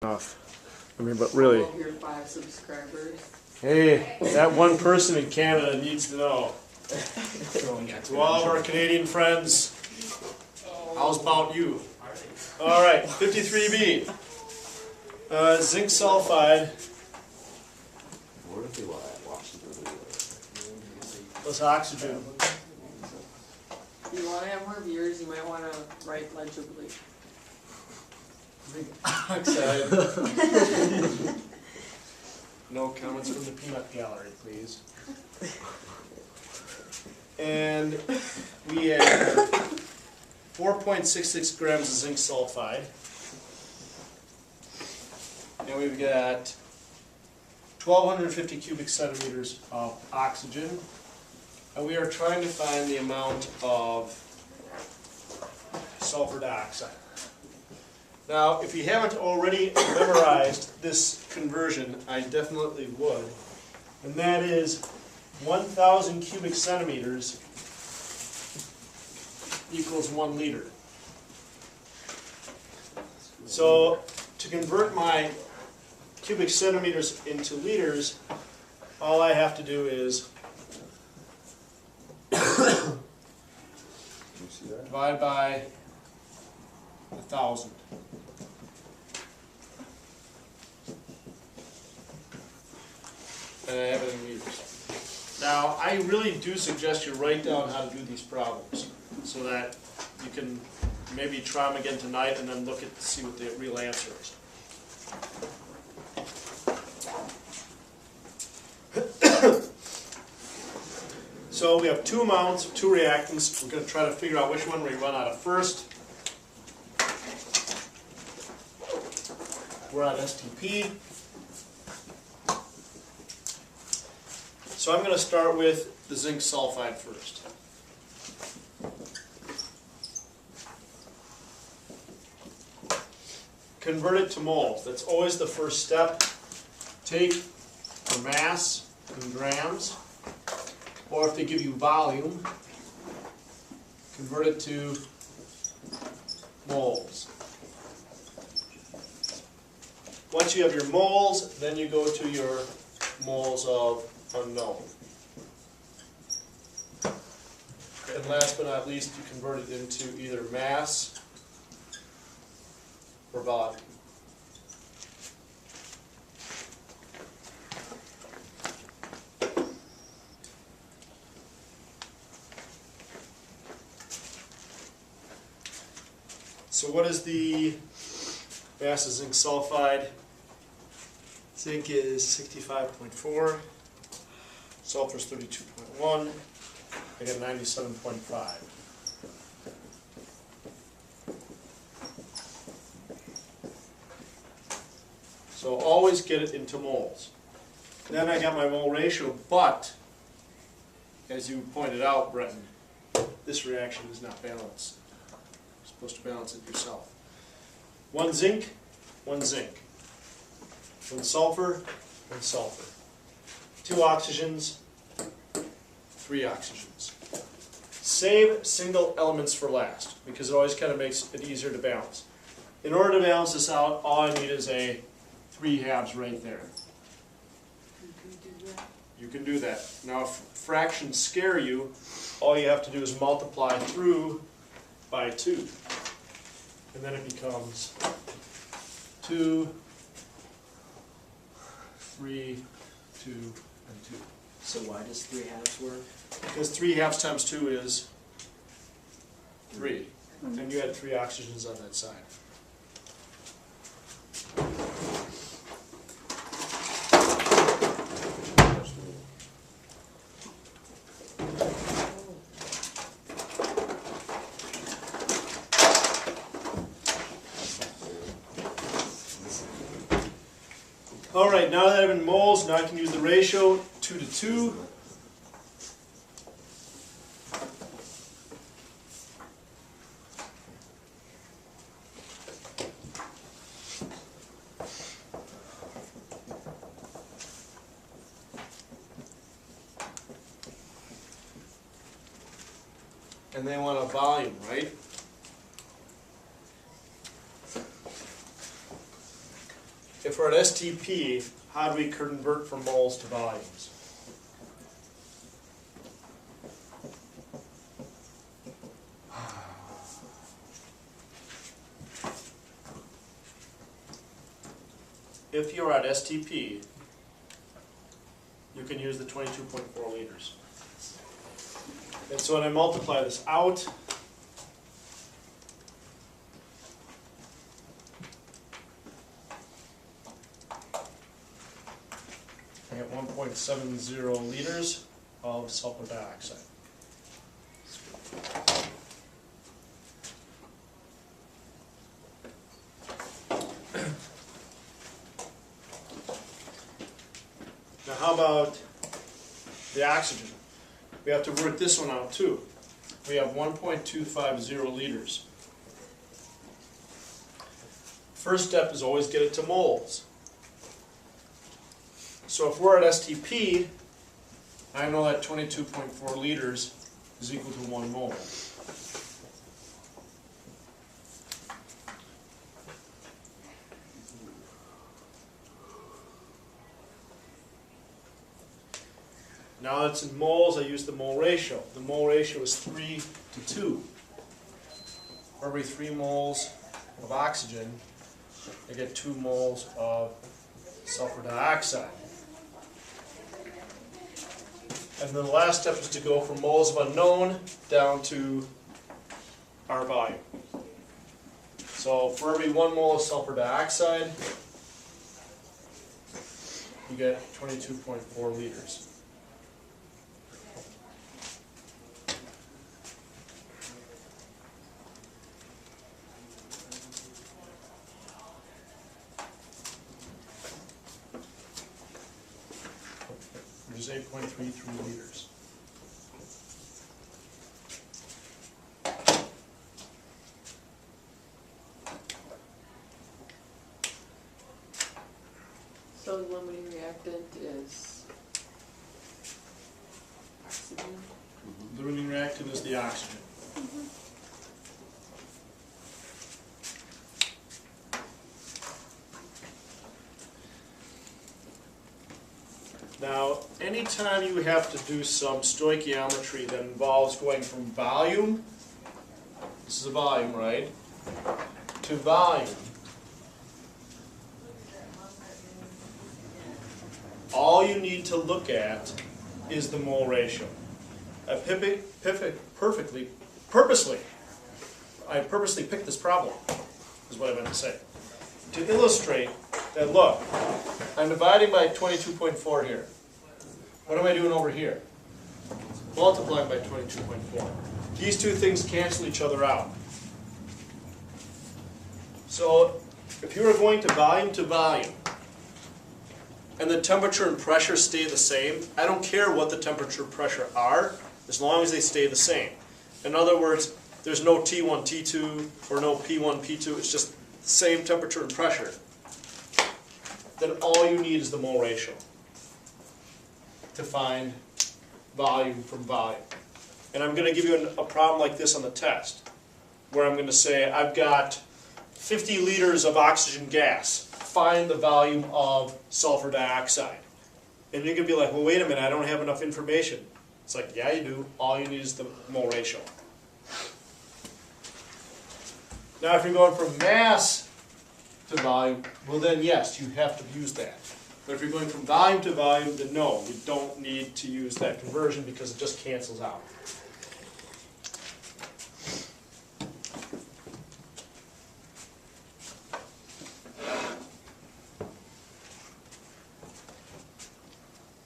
Off. I mean, but really. All of your 5 subscribers. Hey, that one person in Canada needs to know. To all of our Canadian friends, how's about you? All right, 53B. Zinc sulfide plus oxygen. If you want to have more viewers, you might want to write legibly. Zinc oxide. No comments from the peanut gallery, please. And we have 4.66 grams of zinc sulfide. And we've got 1,250 cubic centimeters of oxygen. And we are trying to find the amount of sulfur dioxide. Now, if you haven't already memorized this conversion, I definitely would. And that is 1,000 cubic centimeters equals 1 liter. So, to convert my cubic centimeters into liters, all I have to do is divide by 1,000. And I have it in liters. Now, I really do suggest you write down how to do these problems so that you can maybe try them again tonight and then look at see what the real answer is. So we have 2 amounts, 2 reactants. We're going to try to figure out which one we run out of first. We're on STP. So I'm going to start with the zinc sulfide first. Convert it to moles. That's always the first step. Take your mass in grams, or if they give you volume, convert it to moles. Once you have your moles, then you go to your moles of unknown. And last but not least, you convert it into either mass or volume. So what is the mass of zinc sulfide? Zinc is 65.4. Sulfur is 32.1. I get 97.5. So always get it into moles. Then I got my mole ratio, but as you pointed out, Bretton, this reaction is not balanced. You're supposed to balance it yourself. 1 zinc, 1 zinc. 1 sulfur, 1 sulfur. 2 oxygens, 3 oxygens. Save single elements for last, because it always kind of makes it easier to balance. In order to balance this out, all I need is a 3 halves right there. You can do that. Now, if fractions scare you, all you have to do is multiply through by 2. And then it becomes 2, 3, 2, and 2. So why does 3 halves work? Because 3 halves times 2 is 3. And you had 3 oxygens on that side. All right, now that I'm in moles, now I can use the ratio 2 to 2. And they want a volume, right? if we're at STP, how do we convert from moles to volumes? If you're at STP, you can use the 22.4 liters. And so when I multiply this out, I get 1.70 liters of sulfur dioxide. Now how about the oxygen? We have to work this one out too. We have 1.250 liters. First step is always get it to moles. So if we're at STP, I know that 22.4 liters is equal to 1 mole. Now that it's in moles, I use the mole ratio. The mole ratio is 3 to 2. For every 3 moles of oxygen, I get 2 moles of sulfur dioxide. And then the last step is to go from moles of unknown down to our volume. So for every 1 mole of sulfur dioxide, you get 22.4 liters. Which is 8.33 liters. So the limiting reactant is oxygen. The limiting reactant is the oxygen. Now, anytime you have to do some stoichiometry that involves going from volume, this is a volume, right, to volume, all you need to look at is the mole ratio. I purposely picked this problem, is what I meant to say, to illustrate that, look, I'm dividing by 22.4 here. What am I doing over here? Multiplying by 22.4. These two things cancel each other out. So if you were going to volume, and the temperature and pressure stay the same, I don't care what the temperature and pressure are, as long as they stay the same. In other words, there's no T1, T2, or no P1, P2, it's just the same temperature and pressure. Then all you need is the mole ratio to find volume from volume. And I'm going to give you a problem like this on the test, where I'm going to say I've got 50 liters of oxygen gas. Find the volume of sulfur dioxide. And you're going to be like, well, wait a minute, I don't have enough information. It's like, yeah, you do. All you need is the mole ratio. Now, if you're going from mass to volume, well then yes, you have to use that. But if you're going from volume to volume, then no, you don't need to use that conversion because it just cancels out.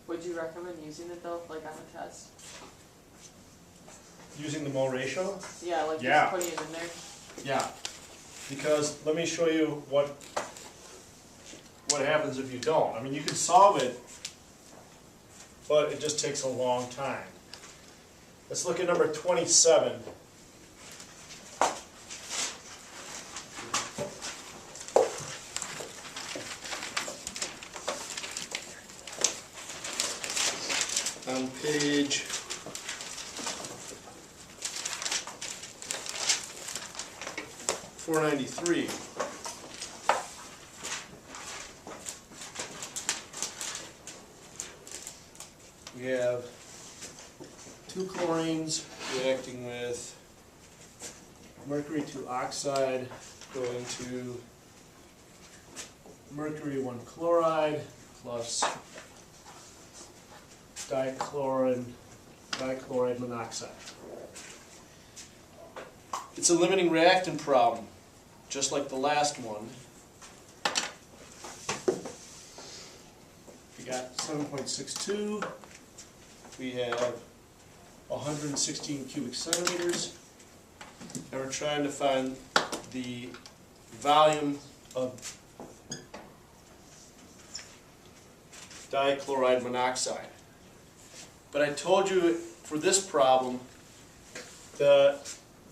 Would you recommend using it though, like on a test? Using the mole ratio? Yeah, like Yeah. just putting it in there. Yeah. Because let me show you what happens if you don't. I mean, you can solve it, but it just takes a long time. Let's look at number 27. On page 493. we have two chlorines reacting with mercury 2 oxide going to mercury 1 chloride plus dichloride monoxide. It's a limiting reactant problem, just like the last one. We got 7.62. We have 116 cubic centimeters. And we're trying to find the volume of dichloride monoxide. But I told you for this problem, the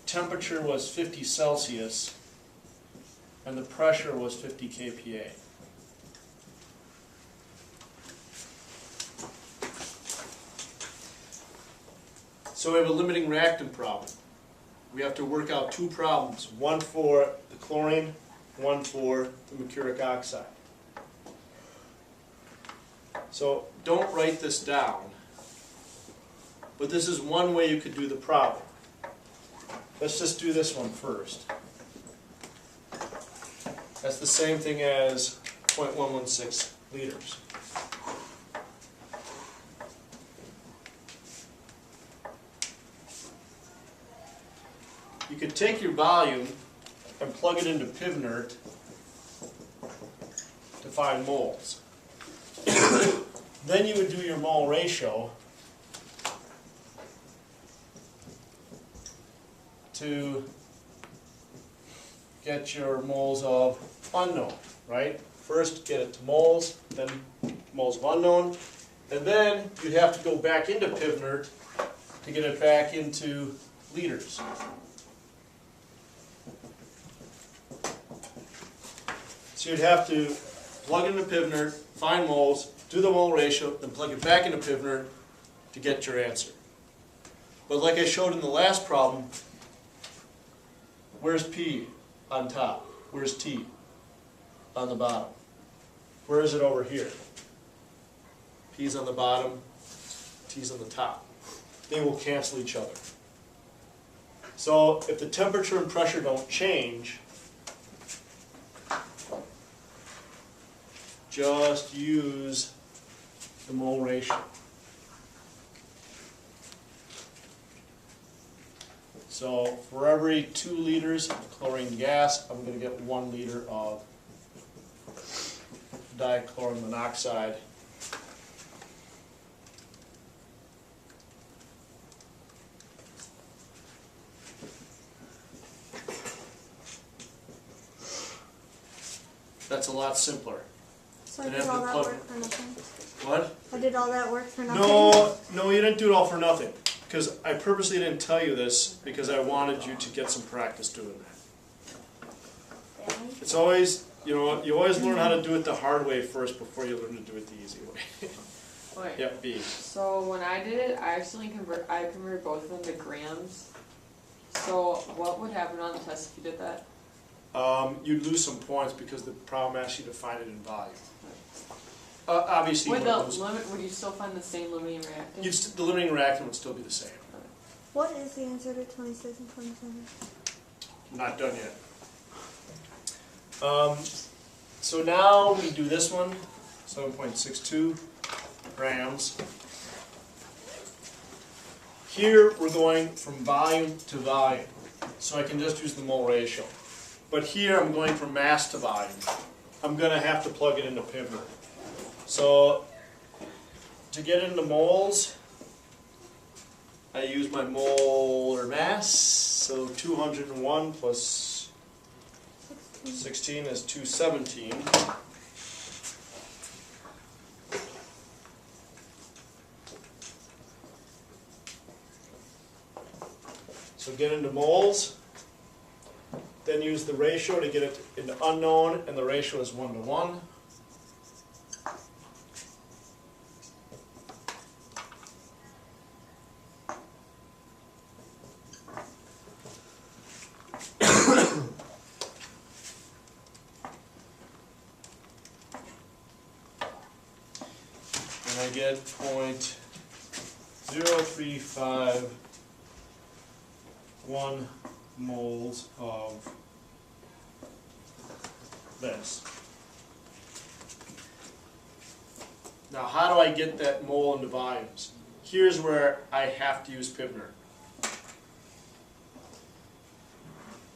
temperature was 50 Celsius and the pressure was 50 kPa. So we have a limiting reactant problem. We have to work out two problems, one for the chlorine, one for the mercuric oxide. So don't write this down, but this is one way you could do the problem. Let's just do this one first. That's the same thing as 0.116 liters. You could take your volume and plug it into PivNert to find moles. Then you would do your mole ratio to get your moles of unknown, right? First get it to moles, then moles of unknown, and then you'd have to go back into PivNert to get it back into liters. So you'd have to plug it into PivNert, find moles, do the mole ratio, then plug it back into PivNert to get your answer. But like I showed in the last problem, where's P on top? Where's T on the bottom? Where is it over here? P's on the bottom, T's on the top. They will cancel each other. So if the temperature and pressure don't change, just use the mole ratio. So for every 2 liters of chlorine gas, I'm going to get 1 liter of dichloride monoxide. That's a lot simpler. So I did all that work for nothing? What? I did all that work for nothing? No, you didn't do it all for nothing. Because I purposely didn't tell you this because I wanted you to get some practice doing that. It's always, you know, you always learn how to do it the hard way first before you learn to do it the easy way. Wait. Yep, B. So when I did it, I converted both of them to grams. So what would happen on the test if you did that? You'd lose some points because the problem asks you to find it in volume. Obviously, Would you still find the same limiting reactant? the limiting reactant would still be the same. What is the answer to 26 and 27? Not done yet. So now we do this one, 7.62 grams. Here we're going from volume to volume, so I can just use the mole ratio. But here I'm going from mass to volume. I'm going to have to plug it into PivNert. So to get into moles, I use my molar mass. So 201 plus 16 is 217. So get into moles, then use the ratio to get it into unknown, and the ratio is 1 to 1. And I get 0.116 0.0351 moles of this. Now, how do I get that mole into volumes? Here's where I have to use Pibner.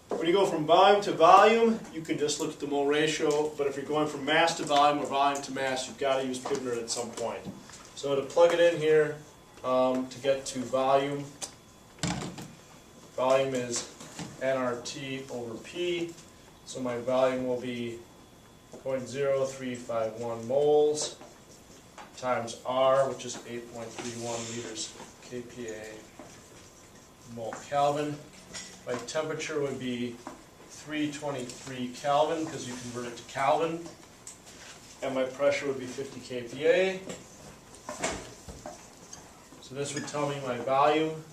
When you go from volume to volume, you can just look at the mole ratio, but if you're going from mass to volume or volume to mass, you've got to use Pibner at some point. So to plug it in here, to get to volume, volume is nRT over P, so my volume will be 0.0351 moles times R, which is 8.31 liters kPa mole Kelvin. My temperature would be 323 Kelvin because you convert it to Kelvin. And my pressure would be 50 kPa. So this would tell me my volume.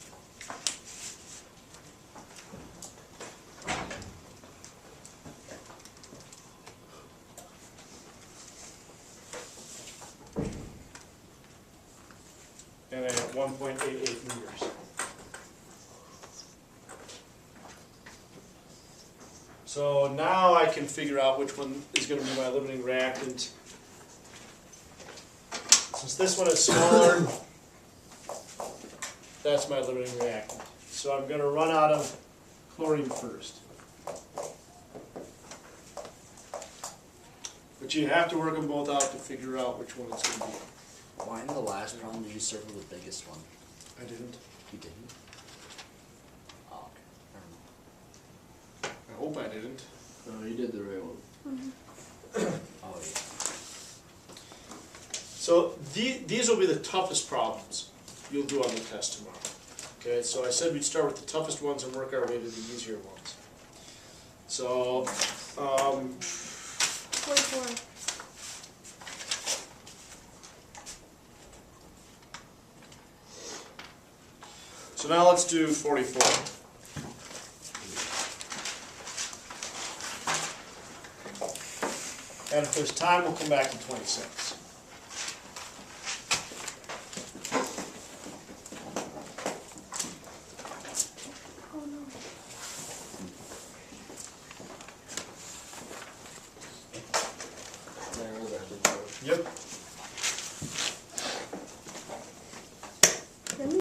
And I have 1.88 liters. So now I can figure out which one is going to be my limiting reactant. Since this one is smaller, that's my limiting reactant. So I'm going to run out of chlorine first. But you have to work them both out to figure out which one it's going to be. Why in the last problem did you circle the biggest one? I didn't. You didn't? Oh, okay. Never mind. I hope I didn't. No, you did the right one. Oh, yeah. So these will be the toughest problems you'll do on the test tomorrow. Okay, so I said we'd start with the toughest ones and work our way to the easier ones. So, 44. So now let's do 44. And if there's time, we'll come back to 26.